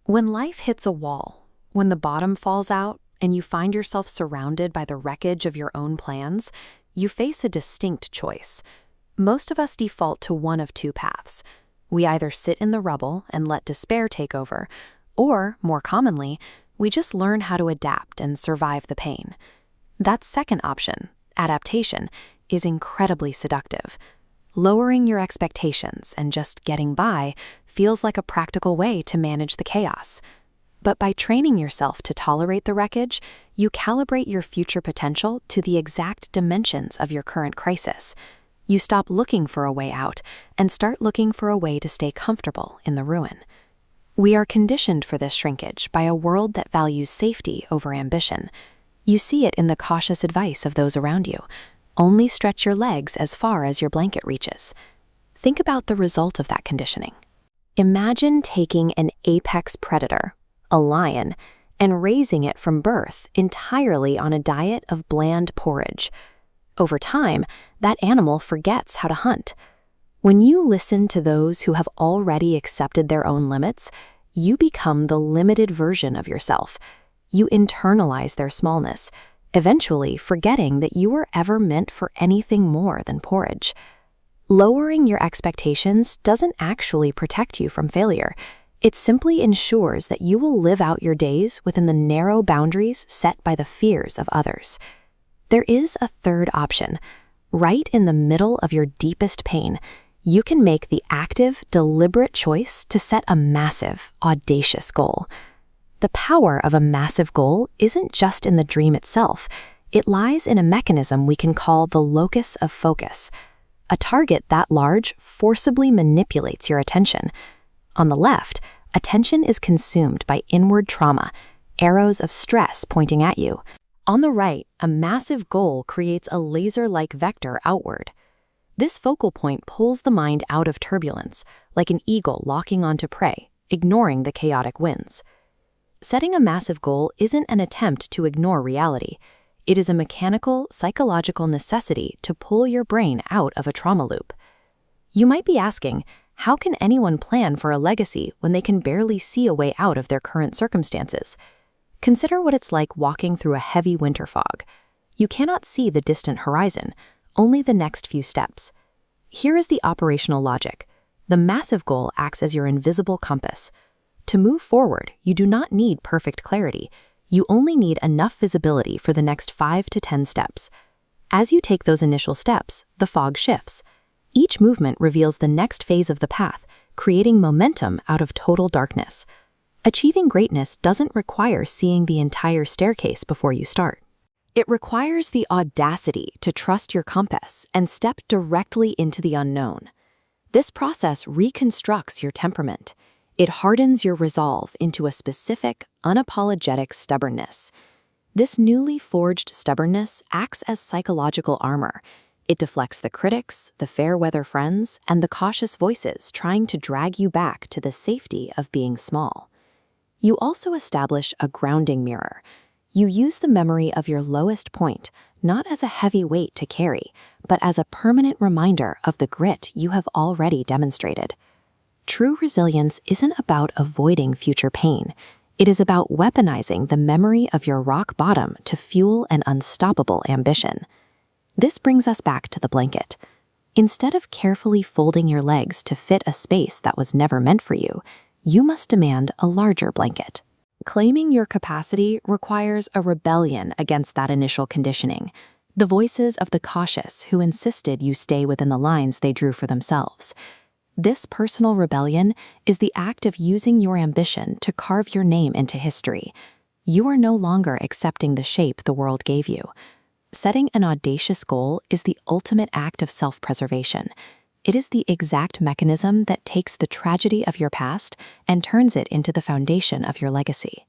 When life hits a wall, when the bottom falls out, and you find yourself surrounded by the wreckage of your own plans, you face a distinct choice. Most of us default to one of two paths. We either sit in the rubble and let despair take over, or, more commonly, we just learn how to adapt and survive the pain. That second option, adaptation, is incredibly seductive. Lowering your expectations and just getting by feels like a practical way to manage the chaos. But by training yourself to tolerate the wreckage, you calibrate your future potential to the exact dimensions of your current crisis. You stop looking for a way out and start looking for a way to stay comfortable in the ruin. We are conditioned for this shrinkage by a world that values safety over ambition. You see it in the cautious advice of those around you. Only stretch your legs as far as your blanket reaches. Think about the result of that conditioning. Imagine taking an apex predator, a lion, and raising it from birth entirely on a diet of bland porridge. Over time, that animal forgets how to hunt. When you listen to those who have already accepted their own limits, you become the limited version of yourself. You internalize their smallness, eventually forgetting that you were ever meant for anything more than porridge. Lowering your expectations doesn't actually protect you from failure. It simply ensures that you will live out your days within the narrow boundaries set by the fears of others. There is a third option. Right in the middle of your deepest pain, you can make the active, deliberate choice to set a massive, audacious goal. The power of a massive goal isn't just in the dream itself. It lies in a mechanism we can call the locus of focus. A target that large forcibly manipulates your attention. On the left, attention is consumed by inward trauma, arrows of stress pointing at you. On the right, a massive goal creates a laser-like vector outward. This focal point pulls the mind out of turbulence, like an eagle locking onto prey, ignoring the chaotic winds. Setting a massive goal isn't an attempt to ignore reality. It is a mechanical, psychological necessity to pull your brain out of a trauma loop. You might be asking, how can anyone plan for a legacy when they can barely see a way out of their current circumstances? Consider what it's like walking through a heavy winter fog. You cannot see the distant horizon, only the next few steps. Here is the operational logic. The massive goal acts as your invisible compass. To move forward, you do not need perfect clarity. You only need enough visibility for the next 5 to 10 steps. As you take those initial steps, the fog shifts. Each movement reveals the next phase of the path, creating momentum out of total darkness. Achieving greatness doesn't require seeing the entire staircase before you start. It requires the audacity to trust your compass and step directly into the unknown. This process reconstructs your temperament. It hardens your resolve into a specific, unapologetic stubbornness. This newly forged stubbornness acts as psychological armor. It deflects the critics, the fair-weather friends, and the cautious voices trying to drag you back to the safety of being small. You also establish a grounding mirror. You use the memory of your lowest point, not as a heavy weight to carry, but as a permanent reminder of the grit you have already demonstrated. True resilience isn't about avoiding future pain. It is about weaponizing the memory of your rock bottom to fuel an unstoppable ambition. This brings us back to the blanket. Instead of carefully folding your legs to fit a space that was never meant for you, you must demand a larger blanket. Claiming your capacity requires a rebellion against that initial conditioning, the voices of the cautious who insisted you stay within the lines they drew for themselves. This personal rebellion is the act of using your ambition to carve your name into history. You are no longer accepting the shape the world gave you. Setting an audacious goal is the ultimate act of self-preservation. It is the exact mechanism that takes the tragedy of your past and turns it into the foundation of your legacy.